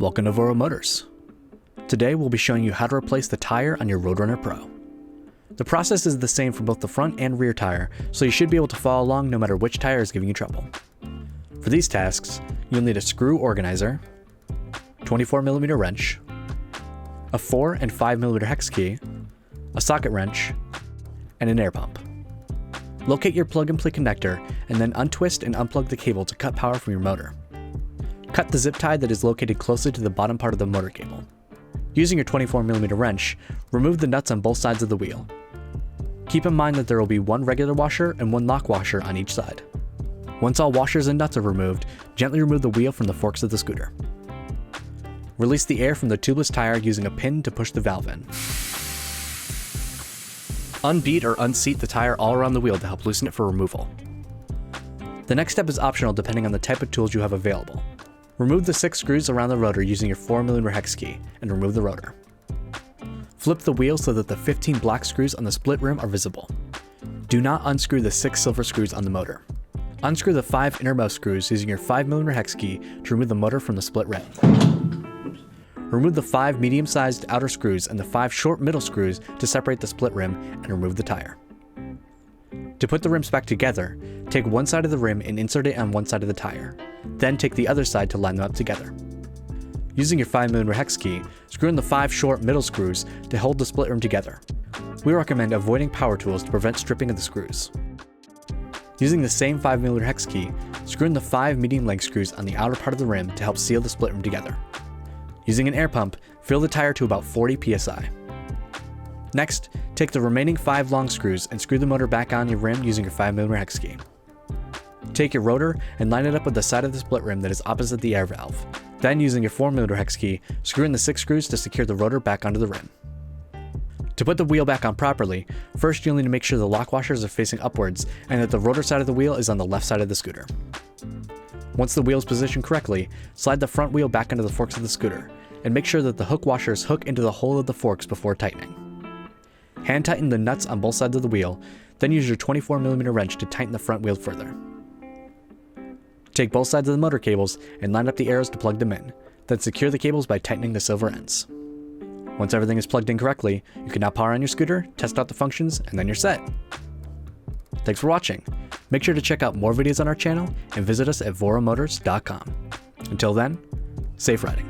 Welcome to Voromotors. Today we'll be showing you how to replace the tire on your Roadrunner Pro. The process is the same for both the front and rear tire, so you should be able to follow along no matter which tire is giving you trouble. For these tasks, you'll need a screw organizer, 24mm wrench, a 4 and 5mm hex key, a socket wrench, and an air pump. Locate your plug-and-play connector and then untwist and unplug the cable to cut power from your motor. Cut the zip tie that is located closely to the bottom part of the motor cable. Using your 24mm wrench, remove the nuts on both sides of the wheel. Keep in mind that there will be one regular washer and one lock washer on each side. Once all washers and nuts are removed, gently remove the wheel from the forks of the scooter. Release the air from the tubeless tire using a pin to push the valve in. Unbeat or unseat the tire all around the wheel to help loosen it for removal. The next step is optional depending on the type of tools you have available. Remove the 6 screws around the rotor using your 4mm hex key and remove the rotor. Flip the wheel so that the 15 black screws on the split rim are visible. Do not unscrew the 6 silver screws on the motor. Unscrew the 5 innermost screws using your 5mm hex key to remove the motor from the split rim. Remove the 5 medium-sized outer screws and the 5 short middle screws to separate the split rim and remove the tire. To put the rims back together, take one side of the rim and insert it on one side of the tire. Then take the other side to line them up together. Using your 5mm hex key, screw in the 5 short middle screws to hold the split rim together. We recommend avoiding power tools to prevent stripping of the screws. Using the same 5mm hex key, screw in the 5 medium length screws on the outer part of the rim to help seal the split rim together. Using an air pump, fill the tire to about 40 psi. Next, take the remaining 5 long screws and screw the motor back on your rim using your 5mm hex key. Take your rotor and line it up with the side of the split rim that is opposite the air valve. Then, using your 4mm hex key, screw in the 6 screws to secure the rotor back onto the rim. To put the wheel back on properly, first you'll need to make sure the lock washers are facing upwards and that the rotor side of the wheel is on the left side of the scooter. Once the wheel is positioned correctly, slide the front wheel back into the forks of the scooter, and make sure that the hook washers hook into the hole of the forks before tightening. Hand tighten the nuts on both sides of the wheel, then use your 24mm wrench to tighten the front wheel further. Take both sides of the motor cables and line up the arrows to plug them in, then secure the cables by tightening the silver ends. Once everything is plugged in correctly, you can now power on your scooter, test out the functions, and then you're set. Thanks for watching. Make sure to check out more videos on our channel and visit us at voromotors.com. Until then, safe riding.